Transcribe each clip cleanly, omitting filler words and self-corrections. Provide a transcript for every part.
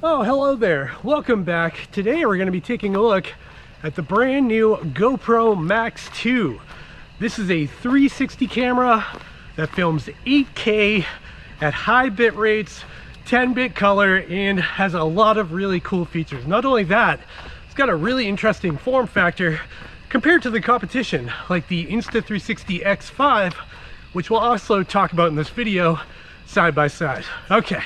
Oh, hello there. Welcome back. Today we're going to be taking a look at the brand new GoPro Max 2. This is a 360 camera that films 8K at high bit rates, 10-bit color, and has a lot of really cool features. Not only that, it's got a really interesting form factor compared to the competition, like the Insta360 X5, which we'll also talk about in this video side by side. Okay.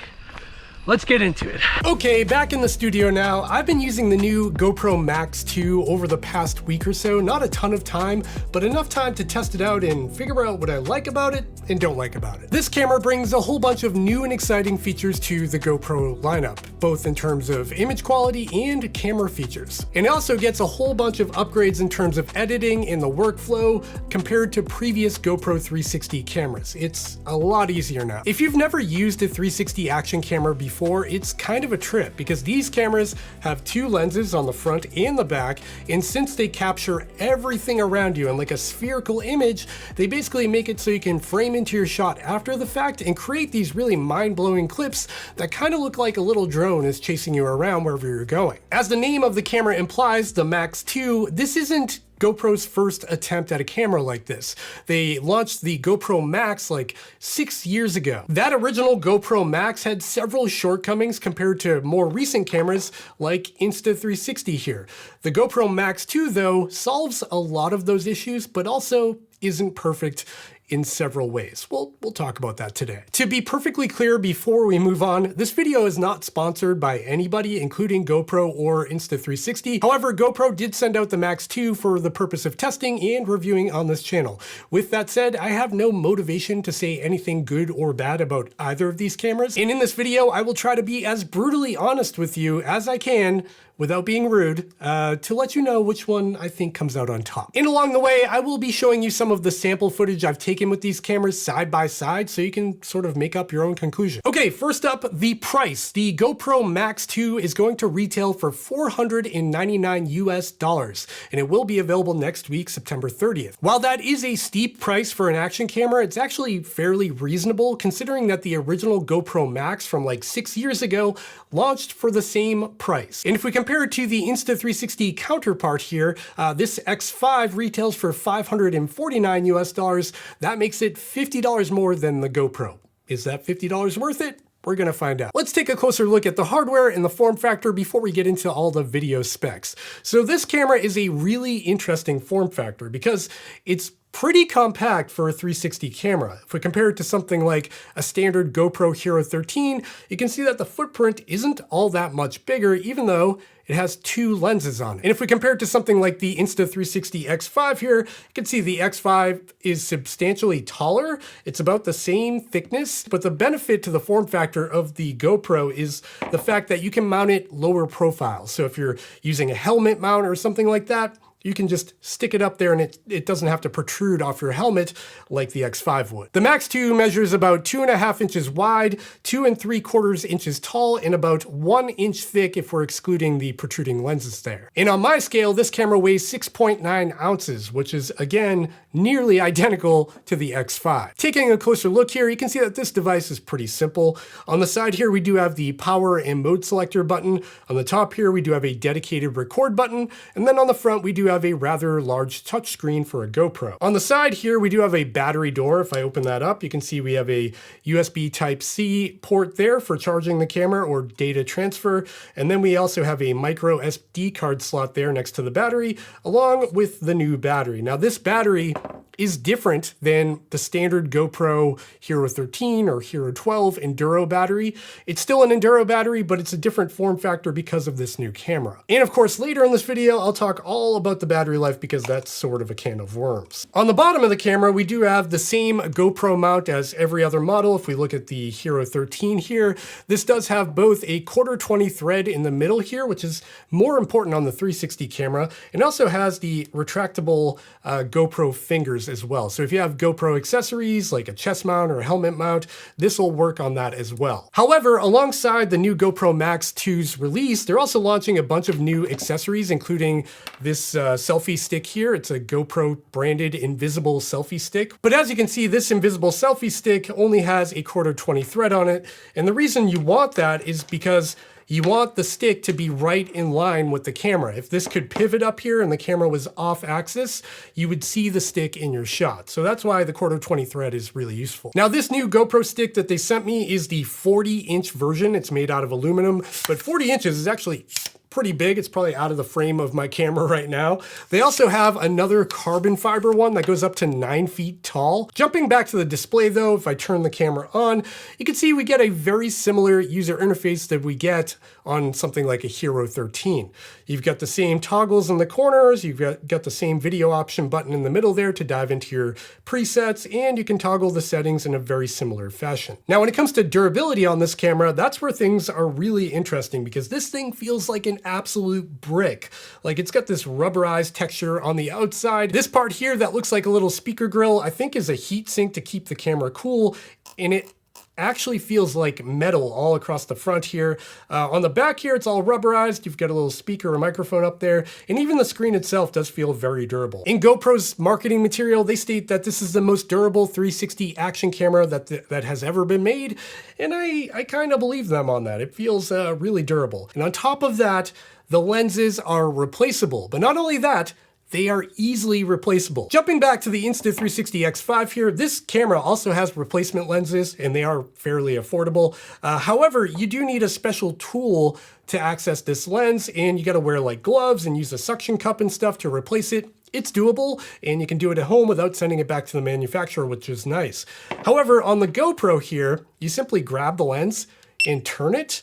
Let's get into it. Okay, back in the studio now. I've been using the new GoPro Max 2 over the past week or so. Not a ton of time, but enough time to test it out and figure out what I like about it and don't like about it. This camera brings a whole bunch of new and exciting features to the GoPro lineup, both in terms of image quality and camera features. And it also gets a whole bunch of upgrades in terms of editing and the workflow compared to previous GoPro 360 cameras. It's a lot easier now. If you've never used a 360 action camera before, it's kind of a trip because these cameras have two lenses on the front and the back, and since they capture everything around you in like a spherical image, they basically make it so you can frame into your shot after the fact and create these really mind-blowing clips that kind of look like a little drone is chasing you around wherever you're going. As the name of the camera implies, the Max 2, this isn't GoPro's first attempt at a camera like this. They launched the GoPro Max like 6 years ago. That original GoPro Max had several shortcomings compared to more recent cameras like Insta360 here. The GoPro Max 2 though solves a lot of those issues, but also isn't perfect in several ways. We'll talk about that today. To be perfectly clear before we move on, this video is not sponsored by anybody, including GoPro or Insta360. However, GoPro did send out the Max 2 for the purpose of testing and reviewing on this channel. With that said, I have no motivation to say anything good or bad about either of these cameras. And in this video, I will try to be as brutally honest with you as I can without being rude, to let you know which one I think comes out on top. And along the way, I will be showing you some of the sample footage I've taken with these cameras side by side so you can sort of make up your own conclusion. Okay, first up, the price. The GoPro Max 2 is going to retail for $499 US, and it will be available next week, September 30th. While that is a steep price for an action camera, it's actually fairly reasonable considering that the original GoPro Max from like 6 years ago launched for the same price. And if we compare it to the Insta360 counterpart here, this X5 retails for $549 US. That makes it $50 more than the GoPro. Is that $50 worth it? We're gonna find out. Let's take a closer look at the hardware and the form factor before we get into all the video specs. So this camera is a really interesting form factor because it's pretty compact for a 360 camera. If we compare it to something like a standard GoPro Hero 13, you can see that the footprint isn't all that much bigger, even though it has two lenses on it. And if we compare it to something like the Insta360 X5 here, you can see the X5 is substantially taller. It's about the same thickness, but the benefit to the form factor of the GoPro is the fact that you can mount it lower profile. So if you're using a helmet mount or something like that, you can just stick it up there and it doesn't have to protrude off your helmet like the X5 would. The Max 2 measures about 2.5 inches wide, 2 3/4 inches tall, and about 1 inch thick if we're excluding the protruding lenses there. And on my scale, this camera weighs 6.9 ounces, which is again, nearly identical to the X5. Taking a closer look here, you can see that this device is pretty simple. On the side here, we do have the power and mode selector button. On the top here, we do have a dedicated record button. And then on the front, we do have a rather large touchscreen for a GoPro. On the side here, we do have a battery door. If I open that up, you can see we have a USB Type-C port there for charging the camera or data transfer. And then we also have a micro SD card slot there next to the battery, along with the new battery. Now this battery is different than the standard GoPro Hero 13 or Hero 12 Enduro battery. It's still an Enduro battery, but it's a different form factor because of this new camera. And of course, later in this video, I'll talk all about the battery life because that's sort of a can of worms. On the bottom of the camera, we do have the same GoPro mount as every other model. If we look at the Hero 13 here, this does have both a 1/4-20 thread in the middle here, which is more important on the 360 camera, and also has the retractable GoPro fingers as well. So if you have GoPro accessories like a chest mount or a helmet mount, this will work on that as well. However, alongside the new GoPro Max 2's release, they're also launching a bunch of new accessories, including this selfie stick here. It's a GoPro branded invisible selfie stick. But as you can see, this invisible selfie stick only has a 1/4-20 thread on it. And the reason you want that is because you want the stick to be right in line with the camera. If this could pivot up here and the camera was off axis, you would see the stick in your shot. So that's why the 1/4 thread is really useful. Now this new GoPro stick that they sent me is the 40-inch version. It's made out of aluminum, but 40 inches is actually pretty big. It's probably out of the frame of my camera right now. They also have another carbon fiber one that goes up to 9 feet tall. Jumping back to the display though, if I turn the camera on, you can see we get a very similar user interface that we get on something like a Hero 13. You've got the same toggles in the corners, you've got the same video option button in the middle there to dive into your presets, and you can toggle the settings in a very similar fashion. Now when it comes to durability on this camera, that's where things are really interesting, because this thing feels like an absolute brick. Like, it's got this rubberized texture on the outside. This part here that looks like a little speaker grill, I think is a heat sink to keep the camera cool, and it actually feels like metal all across the front here. On the back here, it's all rubberized. You've got a little speaker or microphone up there, and even the screen itself does feel very durable. In GoPro's marketing material, they state that this is the most durable 360 action camera that has ever been made, and I kind of believe them on that. It feels really durable. And on top of that, the lenses are replaceable. But not only that, they are easily replaceable. Jumping back to the Insta360 X5 here, this camera also has replacement lenses, and they are fairly affordable. However, you do need a special tool to access this lens, and you gotta wear like gloves and use a suction cup and stuff to replace it. It's doable, and you can do it at home without sending it back to the manufacturer, which is nice. However, on the GoPro here, you simply grab the lens and turn it,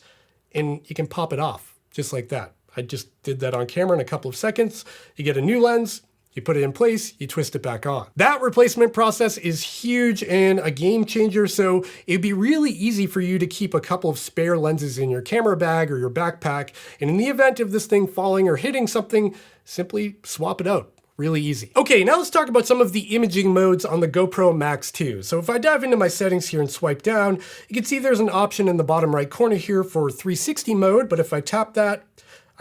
and you can pop it off, just like that. I just did that on camera in a couple of seconds. You get a new lens, you put it in place, you twist it back on. That replacement process is huge and a game changer, so it'd be really easy for you to keep a couple of spare lenses in your camera bag or your backpack, and in the event of this thing falling or hitting something, simply swap it out. Really easy. Okay, now let's talk about some of the imaging modes on the GoPro Max 2. So if I dive into my settings here and swipe down, you can see there's an option in the bottom right corner here for 360 mode, but if I tap that,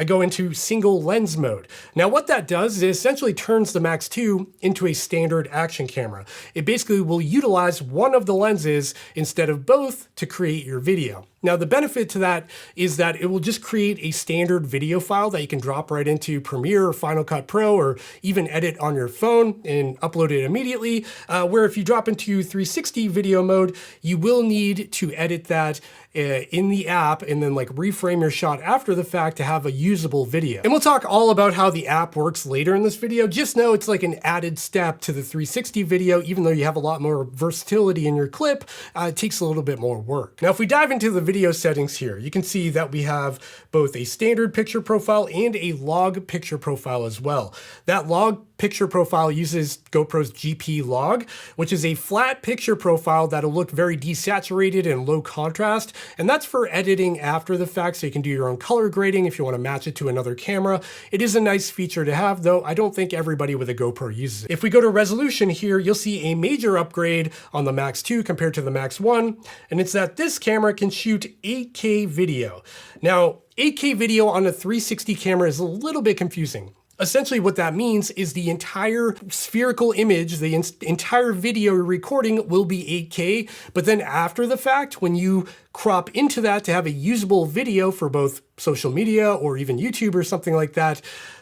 I go into single lens mode. Now what that does is it essentially turns the Max 2 into a standard action camera. It basically will utilize one of the lenses instead of both to create your video. Now the benefit to that is that it will just create a standard video file that you can drop right into Premiere or Final Cut Pro, or even edit on your phone and upload it immediately. Where if you drop into 360 video mode, you will need to edit that in the app and then like reframe your shot after the fact to have a usable video. And we'll talk all about how the app works later in this video. Just know it's like an added step to the 360 video. Even though you have a lot more versatility in your clip, it takes a little bit more work. Now if we dive into the video settings here, you can see that we have both a standard picture profile and a log picture profile as well. That log picture profile uses GoPro's GP log, which is a flat picture profile that'll look very desaturated and low contrast. And that's for editing after the fact, so you can do your own color grading if you want to match it to another camera. It is a nice feature to have, though I don't think everybody with a GoPro uses it. If we go to resolution here, you'll see a major upgrade on the Max 2 compared to the Max 1, and it's that this camera can shoot 8K video. Now, 8K video on a 360 camera is a little bit confusing. Essentially what that means is the entire spherical image, the entire video recording will be 8K, but then after the fact, when you crop into that to have a usable video for both social media or even YouTube or something like that,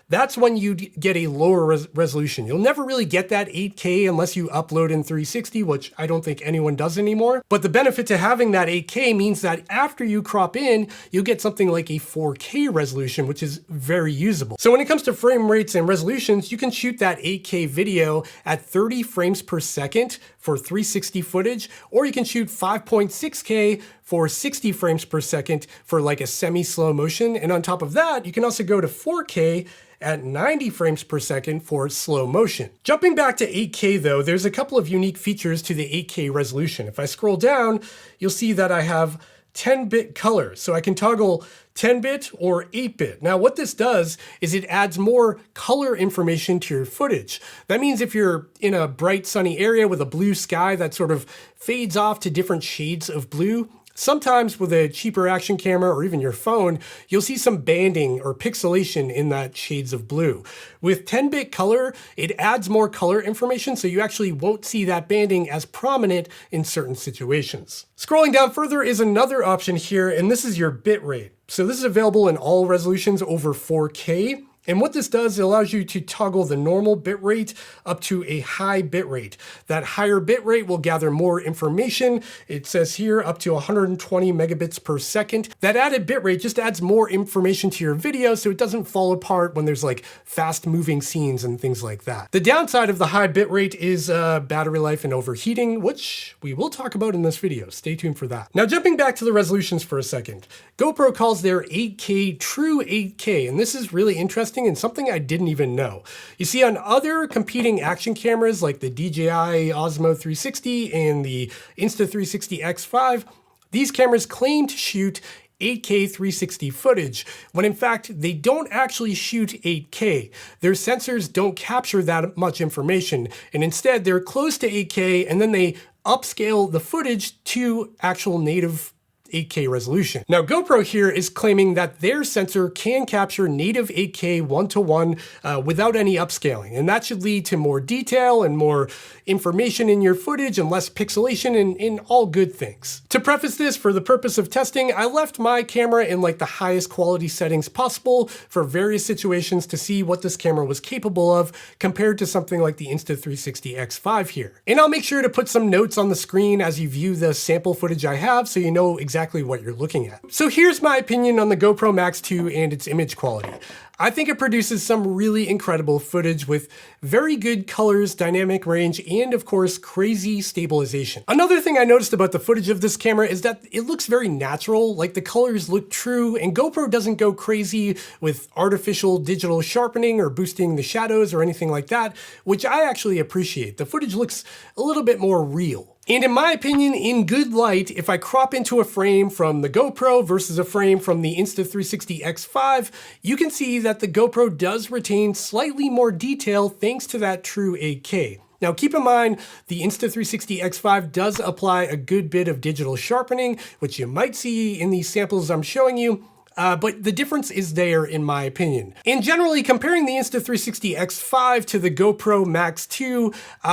that's when you get a lower resolution. You'll never really get that 8K unless you upload in 360, which I don't think anyone does anymore. But the benefit to having that 8K means that after you crop in, you'll get something like a 4K resolution, which is very usable. So when it comes to frame rates and resolutions, you can shoot that 8K video at 30 frames per second for 360 footage, or you can shoot 5.6K for 60 frames per second for like a semi-slow motion. And on top of that, you can also go to 4K at 90 frames per second for slow motion. Jumping back to 8K though, there's a couple of unique features to the 8K resolution. If I scroll down, you'll see that I have 10-bit color. So I can toggle 10-bit or 8-bit. Now what this does is it adds more color information to your footage. That means if you're in a bright sunny area with a blue sky that sort of fades off to different shades of blue, Sometimes with a cheaper action camera or even your phone, you'll see some banding or pixelation in that shades of blue. With 10-bit color, it adds more color information, so you actually won't see that banding as prominent in certain situations. Scrolling down further is another option here, and this is your bitrate. So this is available in all resolutions over 4K. And what this does, it allows you to toggle the normal bitrate up to a high bitrate. That higher bitrate will gather more information. It says here up to 120 megabits per second. That added bitrate just adds more information to your video so it doesn't fall apart when there's like fast moving scenes and things like that. The downside of the high bitrate is battery life and overheating, which we will talk about in this video. Stay tuned for that. Now jumping back to the resolutions for a second. GoPro calls their 8K true 8K, and this is really interesting and something I didn't even know. You see, on other competing action cameras like the DJI Osmo 360 and the Insta360 X5, these cameras claim to shoot 8K 360 footage, when in fact they don't actually shoot 8K. Their sensors don't capture that much information, and instead they're close to 8K and then they upscale the footage to actual native 8K resolution. Now GoPro here is claiming that their sensor can capture native 8K 1:1 without any upscaling, and that should lead to more detail and more information in your footage and less pixelation and all good things. To preface this, for the purpose of testing, I left my camera in like the highest quality settings possible for various situations to see what this camera was capable of compared to something like the Insta360 X5 here. And I'll make sure to put some notes on the screen as you view the sample footage I have so you know exactly what you're looking at. So here's my opinion on the GoPro Max 2 and its image quality. I think it produces some really incredible footage with very good colors, dynamic range, and of course, crazy stabilization. Another thing I noticed about the footage of this camera is that it looks very natural, like the colors look true, and GoPro doesn't go crazy with artificial digital sharpening or boosting the shadows or anything like that, which I actually appreciate. The footage looks a little bit more real. And in my opinion, in good light, if I crop into a frame from the GoPro versus a frame from the Insta360 X5, you can see that the GoPro does retain slightly more detail thanks to that true 8K. Now keep in mind, the Insta360 X5 does apply a good bit of digital sharpening, which you might see in these samples I'm showing you. But the difference is there in my opinion. And generally, comparing the Insta360 X5 to the GoPro Max 2,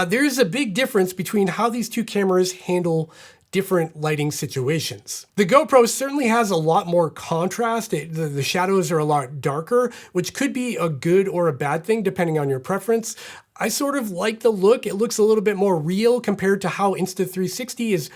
there's a big difference between how these two cameras handle different lighting situations. The GoPro certainly has a lot more contrast. The shadows are a lot darker, which could be a good or a bad thing depending on your preference. I sort of like the look. It looks a little bit more real compared to how Insta360 is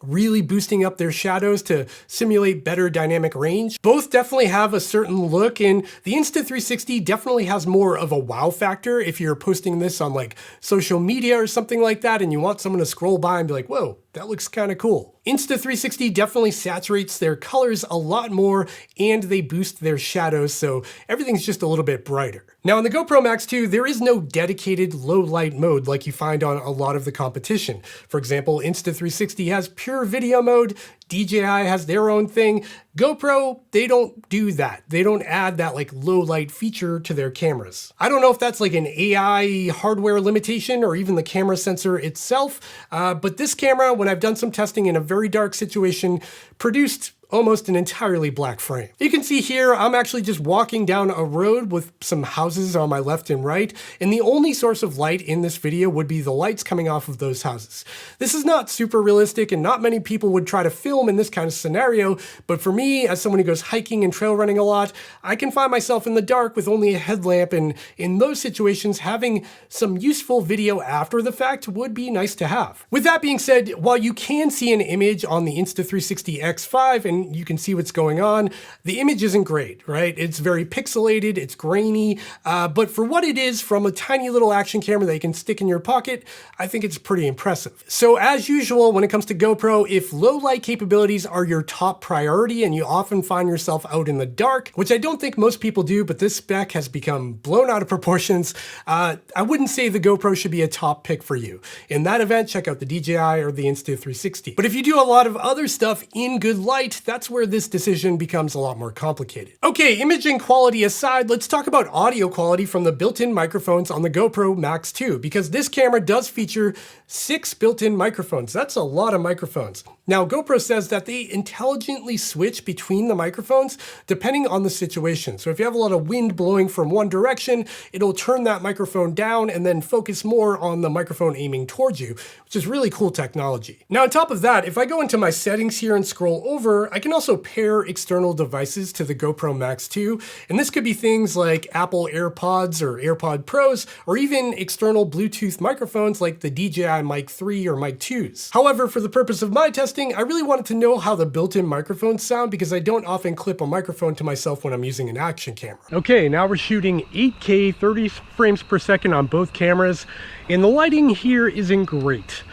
really boosting up their shadows to simulate better dynamic range. Both definitely have a certain look, and the Insta360 definitely has more of a wow factor if you're posting this on like social media or something like that and you want someone to scroll by and be like, whoa, that looks kind of cool. Insta360 definitely saturates their colors a lot more and they boost their shadows, so everything's just a little bit brighter. Now on the GoPro Max 2, there is no dedicated low light mode like you find on a lot of the competition. For example, Insta360 has pure video mode, DJI has their own thing. GoPro, they don't do that. They don't add that like low light feature to their cameras. I don't know if that's like an AI hardware limitation or even the camera sensor itself, but this camera, when I've done some testing in a very dark situation, produced almost an entirely black frame. You can see here, I'm actually just walking down a road with some houses on my left and right, and the only source of light in this video would be the lights coming off of those houses. This is not super realistic, and not many people would try to film in this kind of scenario, but for me, as someone who goes hiking and trail running a lot, I can find myself in the dark with only a headlamp, and in those situations, having some useful video after the fact would be nice to have. With that being said, while you can see an image on the Insta360 X5, and you can see what's going on, the image isn't great, right? It's very pixelated, it's grainy, but for what it is from a tiny little action camera that you can stick in your pocket, I think it's pretty impressive. So as usual, when it comes to GoPro, if low light capabilities are your top priority and you often find yourself out in the dark, which I don't think most people do, but this spec has become blown out of proportions, I wouldn't say the GoPro should be a top pick for you. In that event, check out the DJI or the Insta360. But if you do a lot of other stuff in good light, that's where this decision becomes a lot more complicated. Okay, imaging quality aside, let's talk about audio quality from the built-in microphones on the GoPro Max 2, because this camera does feature 6 built-in microphones. That's a lot of microphones. Now, GoPro says that they intelligently switch between the microphones depending on the situation. So if you have a lot of wind blowing from one direction, it'll turn that microphone down and then focus more on the microphone aiming towards you, which is really cool technology. Now, on top of that, if I go into my settings here and scroll over, I can also pair external devices to the GoPro Max 2. And this could be things like Apple AirPods or AirPod Pros, or even external Bluetooth microphones like the DJI Mic 3 or Mic 2s. However, for the purpose of my testing, I really wanted to know how the built-in microphones sound because I don't often clip a microphone to myself when I'm using an action camera. Okay, now we're shooting 8K 30 frames per second on both cameras, and the lighting here isn't great.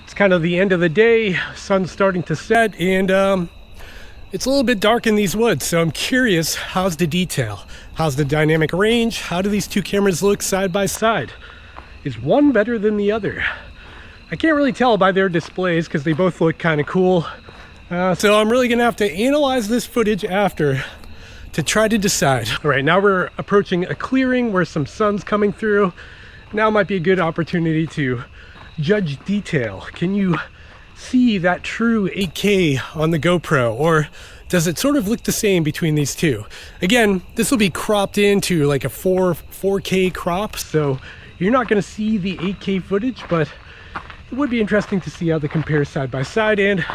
It's kind of the end of the day, sun's starting to set, and it's a little bit dark in these woods, so I'm curious, how's the detail? How's the dynamic range? How do these two cameras look side by side? Is one better than the other? I can't really tell by their displays because they both look kind of cool. So I'm really gonna have to analyze this footage after to try to decide. All right, now we're approaching a clearing where some sun's coming through. Now might be a good opportunity to judge detail. Can you see that true 8K on the GoPro, or does it sort of look the same between these two? Again, this will be cropped into like a 4K crop, so you're not gonna see the 8K footage, but it would be interesting to see how they compare side by side. And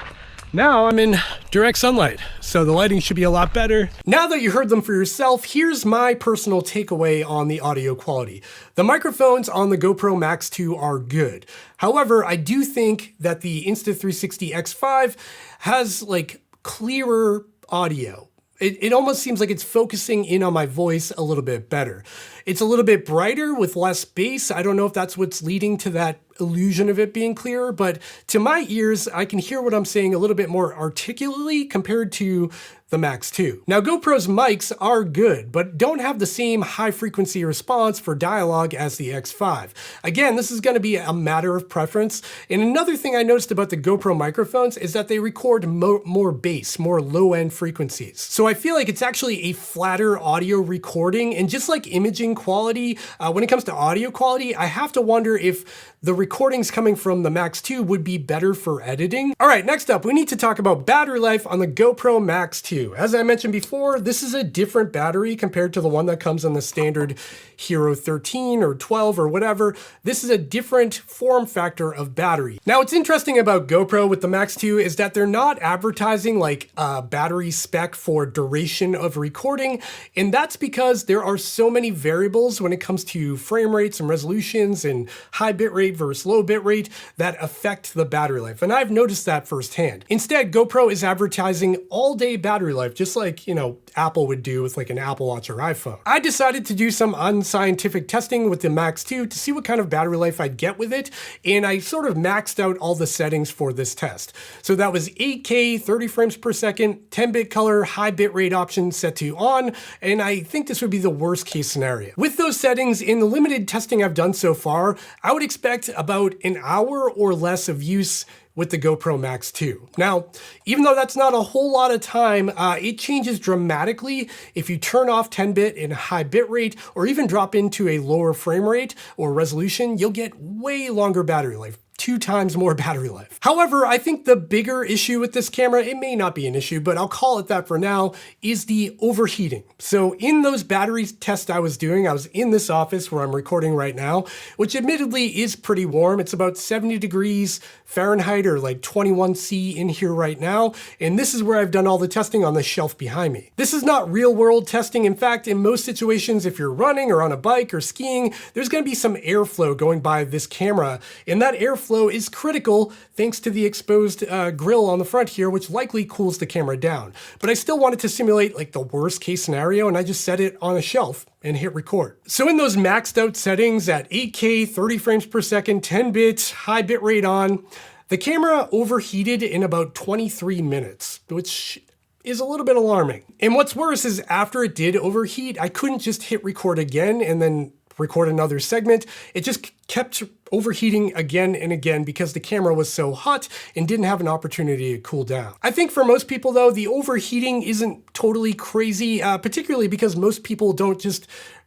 now I'm in direct sunlight, so the lighting should be a lot better. Now that you heard them for yourself, here's my personal takeaway on the audio quality. The microphones on the GoPro Max 2 are good. However, I do think that the Insta360 X5 has like clearer audio. It almost seems like it's focusing in on my voice a little bit better. It's a little bit brighter with less bass. I don't know if that's what's leading to that illusion of it being clearer, but to my ears, I can hear what I'm saying a little bit more articulately compared to the Max 2. Now, GoPro's mics are good, but don't have the same high frequency response for dialogue as the X5. Again, this is going to be a matter of preference. And another thing I noticed about the GoPro microphones is that they record more bass, more low-end frequencies. So I feel like it's actually a flatter audio recording, and just like imaging quality, when it comes to audio quality, I have to wonder if the recordings coming from the Max 2 would be better for editing. All right, next up, we need to talk about battery life on the GoPro Max 2. As I mentioned before, this is a different battery compared to the one that comes on the standard Hero 13 or 12 or whatever. This is a different form factor of battery. Now, what's interesting about GoPro with the Max 2 is that they're not advertising like a battery spec for duration of recording, and that's because there are so many variables when it comes to frame rates and resolutions and high bitrate versus low bitrate that affect the battery life. And I've noticed that firsthand. Instead, GoPro is advertising all-day battery life, just like, Apple would do with like an Apple Watch or iPhone. I decided to do some unscientific testing with the Max 2 to see what kind of battery life I'd get with it, and I sort of maxed out all the settings for this test. So that was 8K, 30 frames per second, 10-bit color, high bitrate option set to on, and I think this would be the worst case scenario. With those settings, in the limited testing I've done so far, I would expect about an hour or less of use with the GoPro Max 2. Now, even though that's not a whole lot of time, it changes dramatically if you turn off 10-bit and high bitrate, or even drop into a lower frame rate or resolution, you'll get way longer battery life. 2 times more battery life. However, I think the bigger issue with this camera, it may not be an issue, but I'll call it that for now, is the overheating. So in those battery tests I was doing, I was in this office where I'm recording right now, which admittedly is pretty warm. It's about 70 degrees Fahrenheit or like 21°C in here right now. And this is where I've done all the testing on the shelf behind me. This is not real world testing. In fact, in most situations, if you're running or on a bike or skiing, there's gonna be some airflow going by this camera. And that airflow is critical thanks to the exposed grill on the front here, which likely cools the camera down. But I still wanted to simulate like the worst case scenario, and I just set it on a shelf and hit record. So in those maxed out settings at 8K, 30 frames per second, 10 bits, high bit rate on, the camera overheated in about 23 minutes, which is a little bit alarming. And what's worse is after it did overheat, I couldn't just hit record again and then record another segment. It just kept overheating again and again because the camera was so hot and didn't have an opportunity to cool down. I think for most people though, the overheating isn't totally crazy, particularly because most people don't just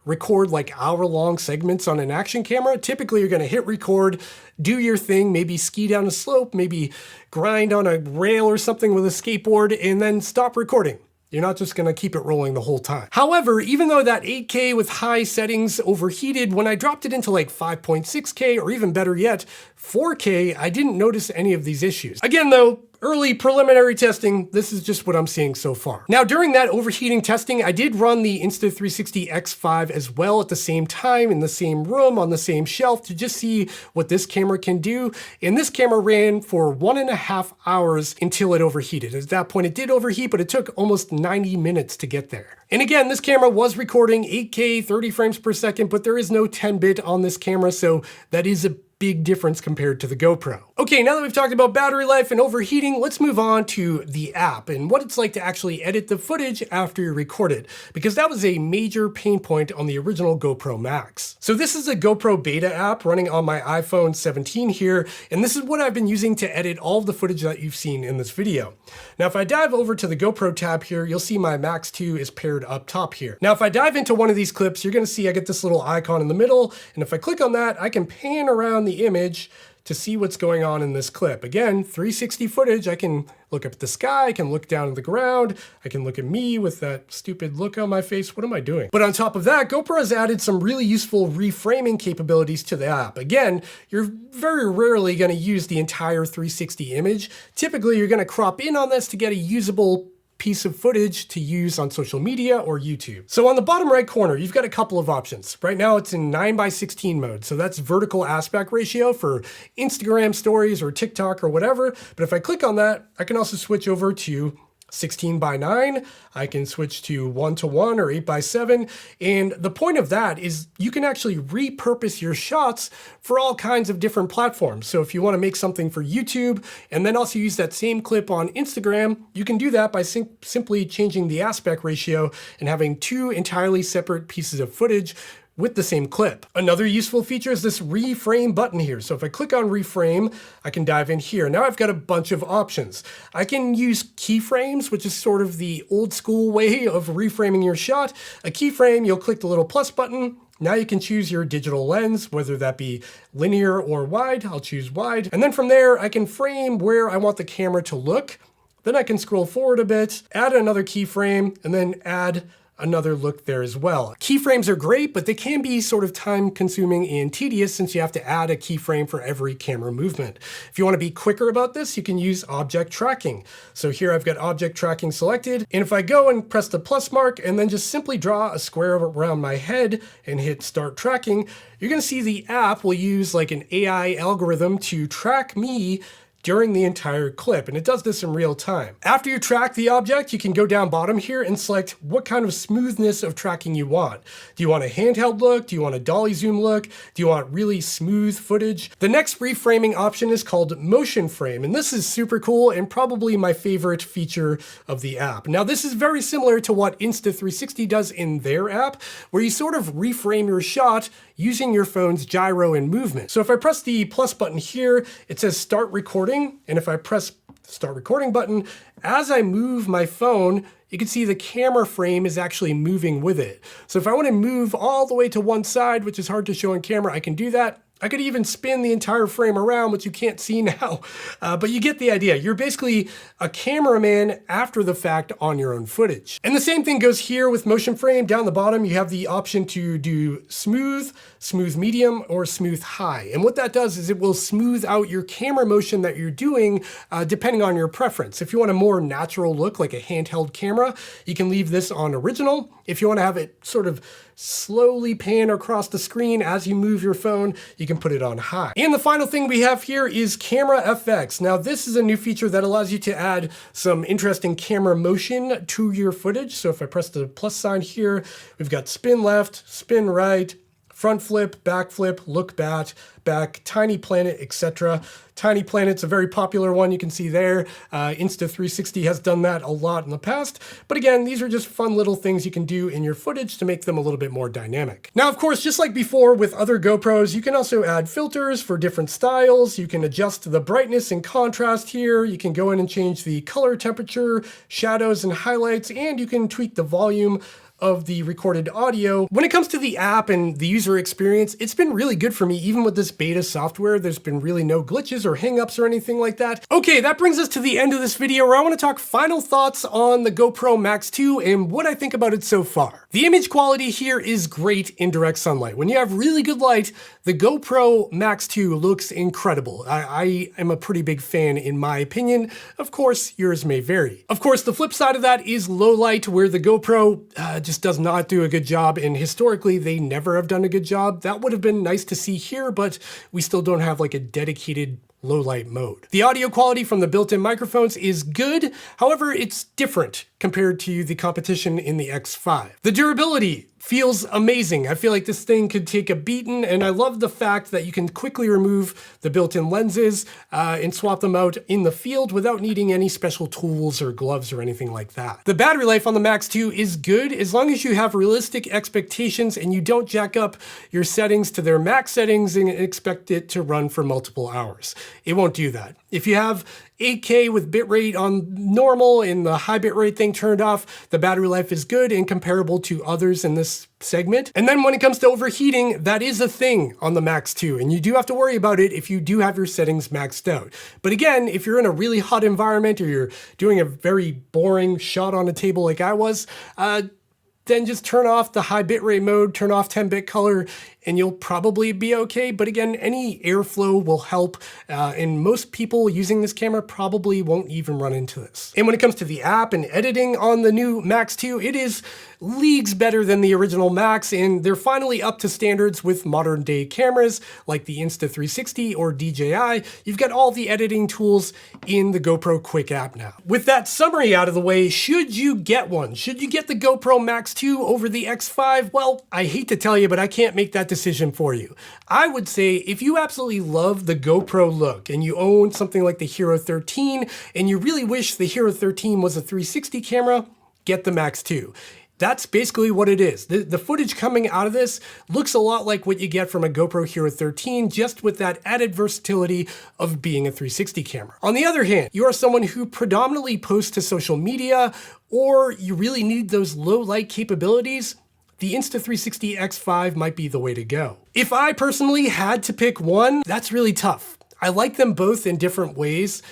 record like hour-long segments on an action camera. Typically, you're gonna hit record, do your thing, maybe ski down a slope, maybe grind on a rail or something with a skateboard, and then stop recording. You're not just gonna keep it rolling the whole time. However, even though that 8K with high settings overheated, when I dropped it into like 5.6K or even better yet, 4K, I didn't notice any of these issues. Again though, early preliminary testing, this is just what I'm seeing so far. Now during that overheating testing, I did run the Insta360 X5 as well at the same time in the same room on the same shelf to just see what this camera can do. And this camera ran for 1.5 hours until it overheated. At that point it did overheat, but it took almost 90 minutes to get there. And again, this camera was recording 8K 30 frames per second, but there is no 10-bit on this camera, so that is a big difference compared to the GoPro. Okay, now that we've talked about battery life and overheating, let's move on to the app and what it's like to actually edit the footage after you record it, because that was a major pain point on the original GoPro Max. So this is a GoPro beta app running on my iPhone 17 here, and this is what I've been using to edit all of the footage that you've seen in this video. Now, if I dive over to the GoPro tab here, you'll see my Max 2 is paired up top here. Now, if I dive into one of these clips, you're gonna see I get this little icon in the middle, and if I click on that, I can pan around the image to see what's going on in this clip. Again, 360 footage. I can look up at the sky, I can look down at the ground, I can look at me with that stupid look on my face. What am I doing? But on top of that, GoPro has added some really useful reframing capabilities to the app. Again, you're very rarely gonna use the entire 360 image. Typically, you're gonna crop in on this to get a usable piece of footage to use on social media or YouTube. So on the bottom right corner, you've got a couple of options. Right now it's in 9:16 mode. So that's vertical aspect ratio for Instagram stories or TikTok or whatever. But if I click on that, I can also switch over to 16:9, I can switch to 1:1 or 8:7. And the point of that is you can actually repurpose your shots for all kinds of different platforms. So if you want to make something for YouTube and then also use that same clip on Instagram, you can do that by simply changing the aspect ratio and having two entirely separate pieces of footage with the same clip. Another useful feature is this reframe button here. So if I click on reframe, I can dive in here. Now I've got a bunch of options. I can use keyframes, which is sort of the old school way of reframing your shot. A keyframe, you'll click the little plus button. Now you can choose your digital lens, whether that be linear or wide. I'll choose wide. And then from there, I can frame where I want the camera to look. Then I can scroll forward a bit, add another keyframe, and then add another look there as well. Keyframes are great, but they can be sort of time consuming and tedious since you have to add a keyframe for every camera movement. If you want to be quicker about this, you can use object tracking. So here I've got object tracking selected. And if I go and press the plus mark and then just simply draw a square around my head and hit start tracking, you're going to see the app will use like an AI algorithm to track me during the entire clip, and it does this in real time. After you track the object, you can go down bottom here and select what kind of smoothness of tracking you want. Do you want a handheld look? Do you want a dolly zoom look? Do you want really smooth footage? The next reframing option is called motion frame, and this is super cool and probably my favorite feature of the app. Now this is very similar to what Insta360 does in their app, where you sort of reframe your shot using your phone's gyro and movement. So if I press the plus button here, it says start recording. And if I press start recording button, as I move my phone, you can see the camera frame is actually moving with it. So if I want to move all the way to one side, which is hard to show on camera, I can do that. I could even spin the entire frame around, which you can't see now, but you get the idea. You're basically a cameraman after the fact on your own footage. And the same thing goes here with motion frame. Down the bottom, you have the option to do smooth, smooth medium, or smooth high. And what that does is it will smooth out your camera motion that you're doing depending on your preference. If you want a more natural look like a handheld camera, you can leave this on original. If you want to have it sort of slowly pan across the screen as you move your phone, you can put it on high. And the final thing we have here is camera FX. Now this is a new feature that allows you to add some interesting camera motion to your footage. So if I press the plus sign here, we've got spin left, spin right, front flip, back flip, look back, tiny planet, etc. Tiny planet's a very popular one, you can see there. Insta360 has done that a lot in the past. But again, these are just fun little things you can do in your footage to make them a little bit more dynamic. Now, of course, just like before with other GoPros, you can also add filters for different styles. You can adjust the brightness and contrast here. You can go in and change the color temperature, shadows and highlights, and you can tweak the volume of the recorded audio. When it comes to the app and the user experience, it's been really good for me. Even with this beta software, there's been really no glitches or hangups or anything like that. Okay, that brings us to the end of this video where I want to talk final thoughts on the GoPro Max 2 and what I think about it so far. The image quality here is great in direct sunlight. When you have really good light, the GoPro Max 2 looks incredible. I am a pretty big fan in my opinion. Of course, yours may vary. Of course, the flip side of that is low light, where the GoPro just does not do a good job, and historically they never have done a good job. That would have been nice to see here, but we still don't have like a dedicated low light mode. The audio quality from the built-in microphones is good. However, it's different compared to the competition in the X5. The durability feels amazing. I feel like this thing could take a beating, and I love the fact that you can quickly remove the built-in lenses and swap them out in the field without needing any special tools or gloves or anything like that. The battery life on the Max 2 is good as long as you have realistic expectations and you don't jack up your settings to their max settings and expect it to run for multiple hours. It won't do that. If you have 8K with bitrate on normal and the high bitrate thing turned off, the battery life is good and comparable to others in this segment. And then when it comes to overheating, that is a thing on the Max 2, and you do have to worry about it if you do have your settings maxed out. But again, if you're in a really hot environment or you're doing a very boring shot on a table like I was, then just turn off the high bitrate mode, turn off 10-bit color, and you'll probably be okay. But again, any airflow will help, and most people using this camera probably won't even run into this. And when it comes to the app and editing on the new Max 2, it is leagues better than the original Max, and they're finally up to standards with modern day cameras like the Insta360 or DJI. You've got all the editing tools in the GoPro Quick app now. With that summary out of the way, should you get one? Should you get the GoPro Max 2 over the X5? Well, I hate to tell you, but I can't make that decision for you. I would say if you absolutely love the GoPro look and you own something like the Hero 13 and you really wish the Hero 13 was a 360 camera, get the Max 2. That's basically what it is. The footage coming out of this looks a lot like what you get from a GoPro Hero 13, just with that added versatility of being a 360 camera. On the other hand, you are someone who predominantly posts to social media, or you really need those low light capabilities, the Insta360 X5 might be the way to go. If I personally had to pick one, that's really tough. I like them both in different ways.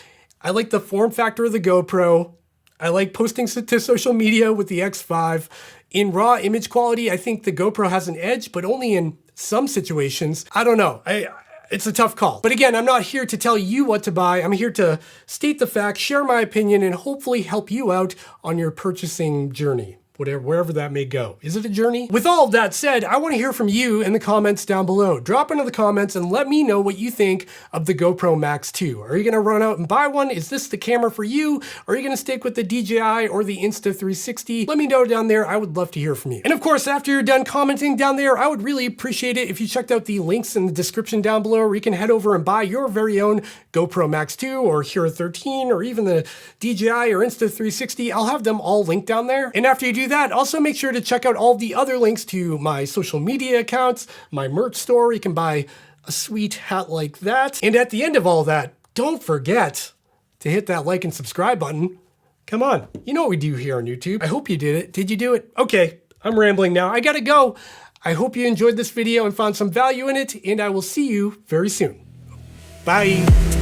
I like the form factor of the GoPro. I like posting to social media with the X5. In raw image quality, I think the GoPro has an edge, but only in some situations. I don't know. It's a tough call. But again, I'm not here to tell you what to buy. I'm here to state the facts, share my opinion, and hopefully help you out on your purchasing journey. Wherever that may go. Is it a journey? With all of that said, I want to hear from you in the comments down below. Drop into the comments and let me know what you think of the GoPro Max 2. Are you going to run out and buy one? Is this the camera for you? Or are you going to stick with the DJI or the Insta360? Let me know down there. I would love to hear from you. And of course, after you're done commenting down there, I would really appreciate it if you checked out the links in the description down below where you can head over and buy your very own GoPro Max 2 or Hero 13 or even the DJI or Insta360. I'll have them all linked down there. And after you do that, also make sure to check out all the other links to my social media accounts, my merch store. You can buy a sweet hat like that. And at the end of all that, don't forget to hit that like and subscribe button. Come on, you know what we do here on YouTube. I hope you did it. Did you do it? Okay, I'm rambling now. I gotta go. I hope you enjoyed this video and found some value in it, and I will see you very soon. Bye.